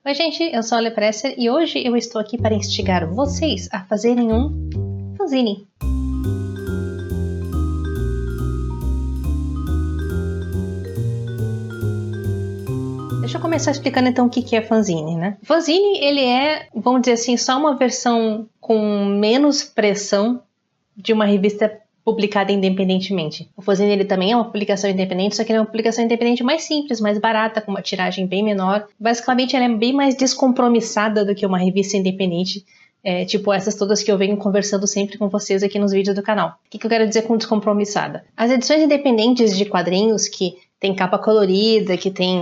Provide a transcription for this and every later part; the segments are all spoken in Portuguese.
Oi gente, eu sou a Lepresser e hoje eu estou aqui para instigar vocês a fazerem um fanzine. Deixa eu começar explicando então o que é fanzine, né? Fanzine, ele é, vamos dizer assim, só uma versão com menos pressão de uma revista publicada independentemente. O fanzine ele também é uma publicação independente, só que ele é uma publicação independente mais simples, mais barata, com uma tiragem bem menor. Basicamente, ela é bem mais descompromissada do que uma revista independente, tipo essas todas que eu venho conversando sempre com vocês aqui nos vídeos do canal. O que eu quero dizer com descompromissada? As edições independentes de quadrinhos que tem capa colorida, que tem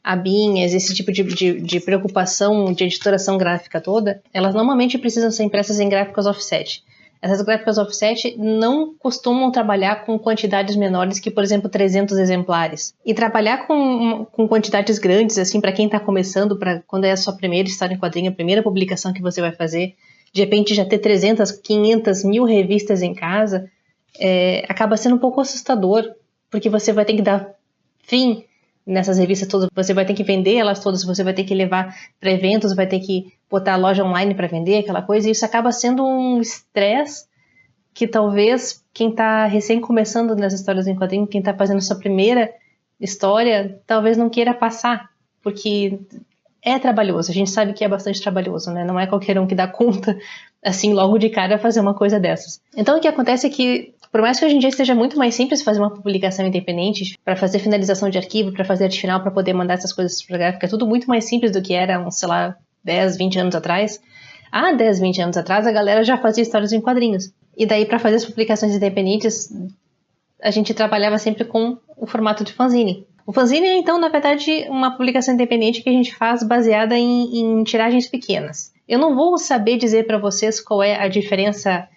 abinhas, esse tipo de preocupação de editoração gráfica toda, elas normalmente precisam ser impressas em gráficas offset. Essas gráficas offset não costumam trabalhar com quantidades menores que, por exemplo, 300 exemplares. E trabalhar com quantidades grandes, assim, para quem está começando, para quando é a sua primeira história em quadrinho, a primeira publicação que você vai fazer, de repente já ter 300, 500, 1000 revistas em casa, acaba sendo um pouco assustador, porque você vai ter que dar fim nessas revistas todas, você vai ter que vender elas todas, você vai ter que levar para eventos, vai ter que botar a loja online para vender, aquela coisa, e isso acaba sendo um estresse que talvez quem está recém começando nas histórias em quadrinho, quem está fazendo sua primeira história, talvez não queira passar, porque é trabalhoso, a gente sabe que é bastante trabalhoso, né? Não é qualquer um que dá conta, assim, logo de cara, fazer uma coisa dessas. Então o que acontece é que, por mais que hoje em dia esteja muito mais simples fazer uma publicação independente, para fazer finalização de arquivo, para fazer arte final, para poder mandar essas coisas para gráfica, é tudo muito mais simples do que era, sei lá, 10, 20 anos atrás. Há 10, 20 anos atrás, a galera já fazia histórias em quadrinhos. E daí, para fazer as publicações independentes, a gente trabalhava sempre com o formato de fanzine. O fanzine é, então, na verdade, uma publicação independente que a gente faz baseada em tiragens pequenas. Eu não vou saber dizer para vocês qual é a diferença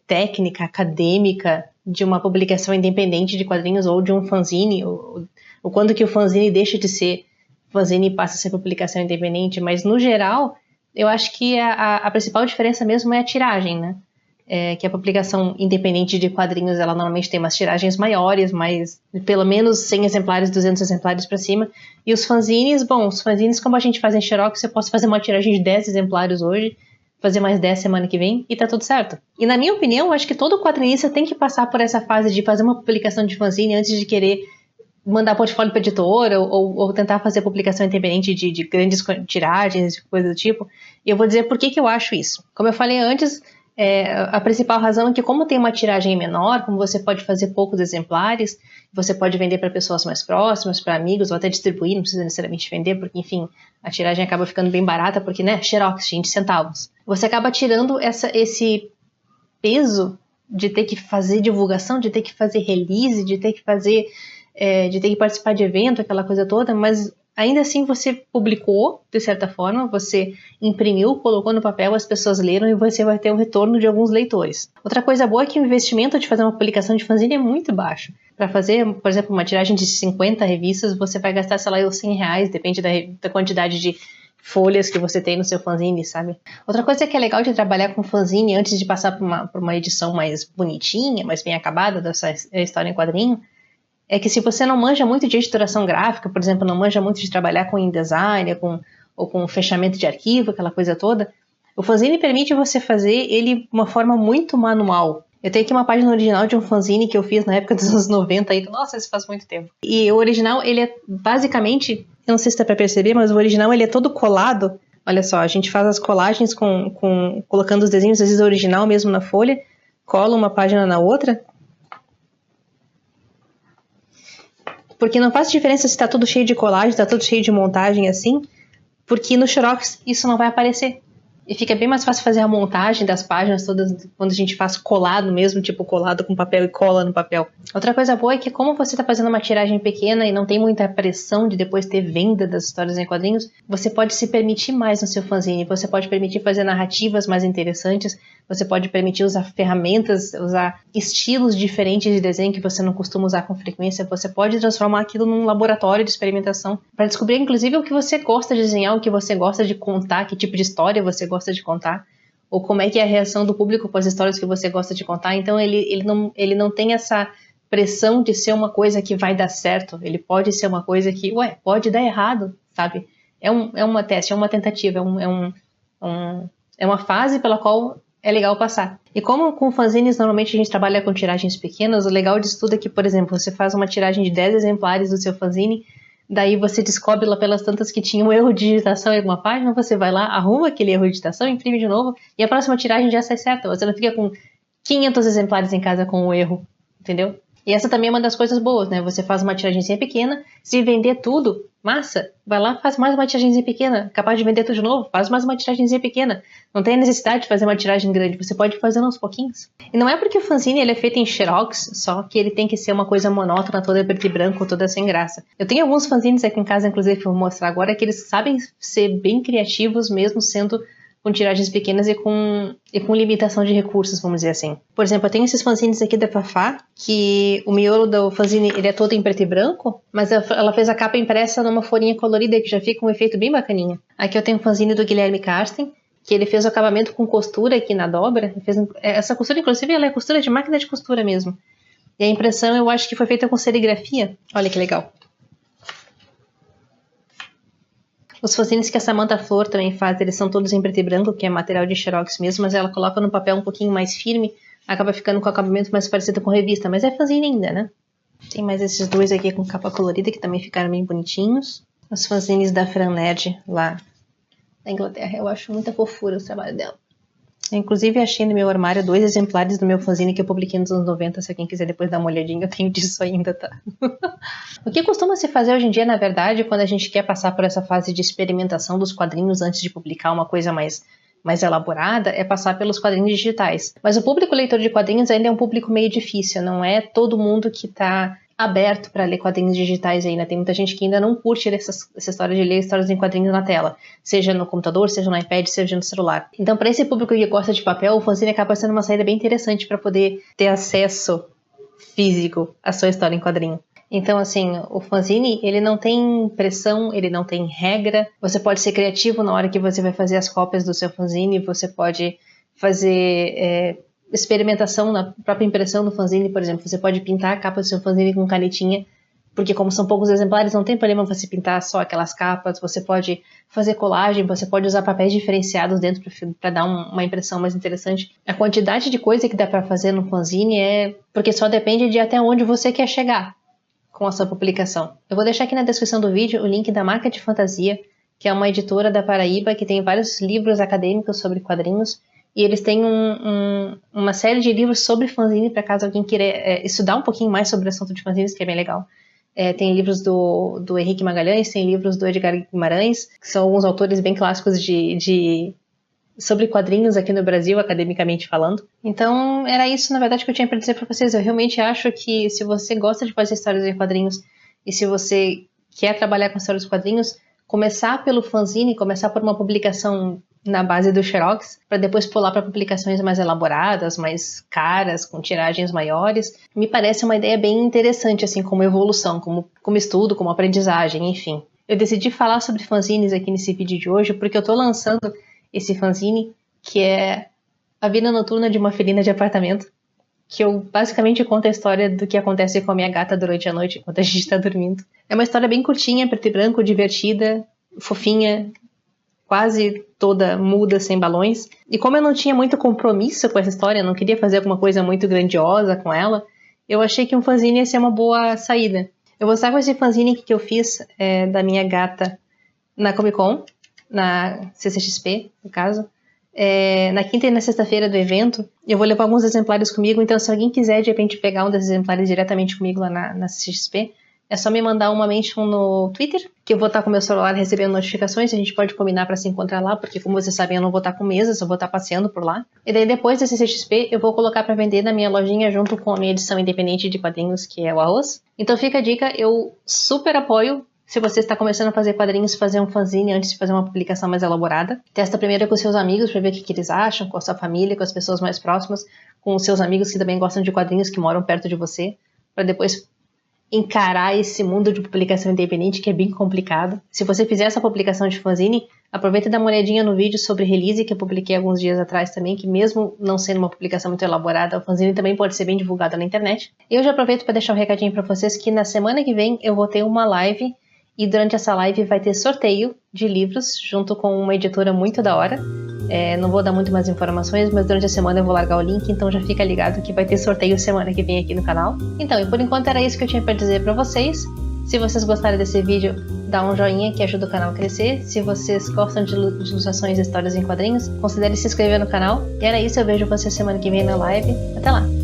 técnica, acadêmica de uma publicação independente de quadrinhos ou de um fanzine, ou quando que o fanzine deixa de ser fanzine e passa a ser publicação independente, mas no geral, eu acho que a principal diferença mesmo é a tiragem, né? Que a publicação independente de quadrinhos, ela normalmente tem umas tiragens maiores, mais pelo menos 100 exemplares, 200 exemplares para cima, e os fanzines, como a gente faz em xerox, eu posso fazer uma tiragem de 10 exemplares hoje, fazer mais 10 semana que vem, e tá tudo certo. E na minha opinião, eu acho que todo quadrinista tem que passar por essa fase de fazer uma publicação de fanzine antes de querer mandar portfólio para editora ou tentar fazer publicação independente de grandes tiragens, coisa do tipo. E eu vou dizer por que eu acho isso. Como eu falei antes, a principal razão é que, como tem uma tiragem menor, como você pode fazer poucos exemplares, você pode vender para pessoas mais próximas, para amigos, ou até distribuir, não precisa necessariamente vender, porque, enfim, a tiragem acaba ficando bem barata, porque, né, xerox, 20 centavos. Você acaba tirando esse peso de ter que fazer divulgação, de ter que fazer release, de ter que participar de evento, aquela coisa toda, mas ainda assim você publicou, de certa forma, você imprimiu, colocou no papel, as pessoas leram e você vai ter um retorno de alguns leitores. Outra coisa boa é que o investimento de fazer uma publicação de fanzine é muito baixo. Para fazer, por exemplo, uma tiragem de 50 revistas, você vai gastar, sei lá, os R$100, depende da quantidade de folhas que você tem no seu fanzine, sabe? Outra coisa que é legal de trabalhar com fanzine antes de passar por uma edição mais bonitinha, mais bem acabada dessa história em quadrinho, é que se você não manja muito de editoração gráfica, por exemplo, não manja muito de trabalhar com InDesign ou com fechamento de arquivo, aquela coisa toda, o fanzine permite você fazer ele de uma forma muito manual. Eu tenho aqui uma página original de um fanzine que eu fiz na época dos anos 90, aí, nossa, isso faz muito tempo. E o original, ele é basicamente, eu não sei se dá pra perceber, mas o original ele é todo colado. Olha só, a gente faz as colagens colocando os desenhos, às vezes o original mesmo na folha, cola uma página na outra. Porque não faz diferença se tá tudo cheio de colagem, tá tudo cheio de montagem assim, porque no xerox isso não vai aparecer. E fica bem mais fácil fazer a montagem das páginas todas quando a gente faz colado mesmo, tipo colado com papel e cola no papel. Outra coisa boa é que, como você está fazendo uma tiragem pequena e não tem muita pressão de depois ter venda das histórias em quadrinhos, você pode se permitir mais no seu fanzine, você pode permitir fazer narrativas mais interessantes, você pode permitir usar ferramentas, usar estilos diferentes de desenho que você não costuma usar com frequência, você pode transformar aquilo num laboratório de experimentação para descobrir, inclusive, o que você gosta de desenhar, o que você gosta de contar, que tipo de história você gosta de contar, ou como é que é a reação do público com as histórias que você gosta de contar. Então ele não tem essa pressão de ser uma coisa que vai dar certo, ele pode ser uma coisa que, pode dar errado, sabe? é uma teste, é uma tentativa, é uma fase pela qual é legal passar. E como com fanzines normalmente a gente trabalha com tiragens pequenas, o legal disso tudo é que, por exemplo, você faz uma tiragem de 10 exemplares do seu fanzine, daí você descobre lá pelas tantas que tinha um erro de digitação em alguma página, você vai lá, arruma aquele erro de digitação, imprime de novo, e a próxima tiragem já sai certa. Você não fica com 500 exemplares em casa com o erro, entendeu? E essa também é uma das coisas boas, né? Você faz uma tiragenzinha pequena, se vender tudo, massa, vai lá, faz mais uma tiragenzinha pequena, capaz de vender tudo de novo, faz mais uma tiragenzinha pequena. Não tem necessidade de fazer uma tiragem grande, você pode fazer aos pouquinhos. E não é porque o fanzine ele é feito em xerox, só que ele tem que ser uma coisa monótona, toda preto e branco, toda sem graça. Eu tenho alguns fanzines aqui em casa, inclusive, que eu vou mostrar agora, que eles sabem ser bem criativos, mesmo sendo com tiragens pequenas e com limitação de recursos, vamos dizer assim. Por exemplo, eu tenho esses fanzines aqui da Fafá, que o miolo do fanzine ele é todo em preto e branco, mas ela fez a capa impressa numa folhinha colorida que já fica um efeito bem bacaninha. Aqui eu tenho o fanzine do Guilherme Karsten, que ele fez o acabamento com costura aqui na dobra. Essa costura, inclusive, ela é costura de máquina de costura mesmo. E a impressão eu acho que foi feita com serigrafia. Olha que legal. Os fanzines que a Samantha Flor também faz, eles são todos em preto e branco, que é material de xerox mesmo, mas ela coloca no papel um pouquinho mais firme, acaba ficando com o acabamento mais parecido com revista, mas é fanzine ainda, né? Tem mais esses dois aqui com capa colorida, que também ficaram bem bonitinhos. Os fanzines da Fran Nerd, lá da Inglaterra, eu acho muita fofura o trabalho dela. Eu, inclusive, achei no meu armário 2 exemplares do meu fanzine que eu publiquei nos anos 90, se alguém quiser depois dar uma olhadinha, eu tenho disso ainda, tá? O que costuma se fazer hoje em dia, na verdade, quando a gente quer passar por essa fase de experimentação dos quadrinhos antes de publicar uma coisa mais elaborada, é passar pelos quadrinhos digitais. Mas o público leitor de quadrinhos ainda é um público meio difícil, não é todo mundo que tá aberto para ler quadrinhos digitais ainda. Tem muita gente que ainda não curte essa história de ler histórias em quadrinhos na tela, seja no computador, seja no iPad, seja no celular. Então, para esse público que gosta de papel, o fanzine acaba sendo uma saída bem interessante para poder ter acesso físico à sua história em quadrinho. Então, assim, o fanzine, ele não tem pressão, ele não tem regra. Você pode ser criativo na hora que você vai fazer as cópias do seu fanzine, você pode fazer experimentação na própria impressão do fanzine, por exemplo. Você pode pintar a capa do seu fanzine com canetinha, porque como são poucos exemplares, não tem problema você pintar só aquelas capas. Você pode fazer colagem, você pode usar papéis diferenciados dentro para dar uma impressão mais interessante. A quantidade de coisa que dá para fazer no fanzine porque só depende de até onde você quer chegar com a sua publicação. Eu vou deixar aqui na descrição do vídeo o link da Marca de Fantasia, que é uma editora da Paraíba que tem vários livros acadêmicos sobre quadrinhos. E eles têm uma série de livros sobre fanzine, para caso alguém queira estudar um pouquinho mais sobre o assunto de fanzines, que é bem legal. Tem livros do Henrique Magalhães, tem livros do Edgar Guimarães, que são alguns autores bem clássicos sobre quadrinhos aqui no Brasil, academicamente falando. Então, era isso, na verdade, que eu tinha para dizer para vocês. Eu realmente acho que se você gosta de fazer histórias em quadrinhos e se você quer trabalhar com histórias em quadrinhos, começar pelo fanzine, começar por uma publicação na base do xerox, para depois pular para publicações mais elaboradas, mais caras, com tiragens maiores, me parece uma ideia bem interessante, assim, como evolução, como estudo, como aprendizagem, enfim. Eu decidi falar sobre fanzines aqui nesse vídeo de hoje, porque eu estou lançando esse fanzine, que é A Vida Noturna de uma Felina de Apartamento, que eu basicamente conto a história do que acontece com a minha gata durante a noite, enquanto a gente está dormindo. É uma história bem curtinha, preto e branco, divertida, fofinha, quase toda muda, sem balões. E como eu não tinha muito compromisso com essa história, eu não queria fazer alguma coisa muito grandiosa com ela, eu achei que um fanzine ia ser uma boa saída. Eu vou estar com esse fanzine que eu fiz da minha gata na Comic Con, na CCXP, no caso. Na quinta e na sexta-feira do evento, eu vou levar alguns exemplares comigo, então se alguém quiser de repente pegar um desses exemplares diretamente comigo lá na CCXP, é só me mandar uma mention no Twitter, que eu vou estar com o meu celular recebendo notificações, a gente pode combinar para se encontrar lá, porque como vocês sabem eu não vou estar com mesa, só vou estar passeando por lá. E daí depois da CCXP eu vou colocar para vender na minha lojinha junto com a minha edição independente de quadrinhos, que é o Arroz. Então fica a dica, eu super apoio. Se você está começando a fazer quadrinhos, fazer um fanzine antes de fazer uma publicação mais elaborada. Testa primeiro com seus amigos para ver o que eles acham, com a sua família, com as pessoas mais próximas, com os seus amigos que também gostam de quadrinhos, que moram perto de você, para depois encarar esse mundo de publicação independente que é bem complicado. Se você fizer essa publicação de fanzine, aproveita e dá uma olhadinha no vídeo sobre release que eu publiquei alguns dias atrás também, que mesmo não sendo uma publicação muito elaborada, o fanzine também pode ser bem divulgado na internet. Eu já aproveito para deixar um recadinho para vocês que na semana que vem eu vou ter uma live E durante essa live vai ter sorteio de livros junto com uma editora muito da hora. Não vou dar muito mais informações, mas durante a semana eu vou largar o link, então já fica ligado que vai ter sorteio semana que vem aqui no canal. Então, e por enquanto era isso que eu tinha para dizer para vocês. Se vocês gostaram desse vídeo, dá um joinha que ajuda o canal a crescer. Se vocês gostam de ilustrações e histórias em quadrinhos, considere se inscrever no canal. E era isso, eu vejo vocês semana que vem na live. Até lá!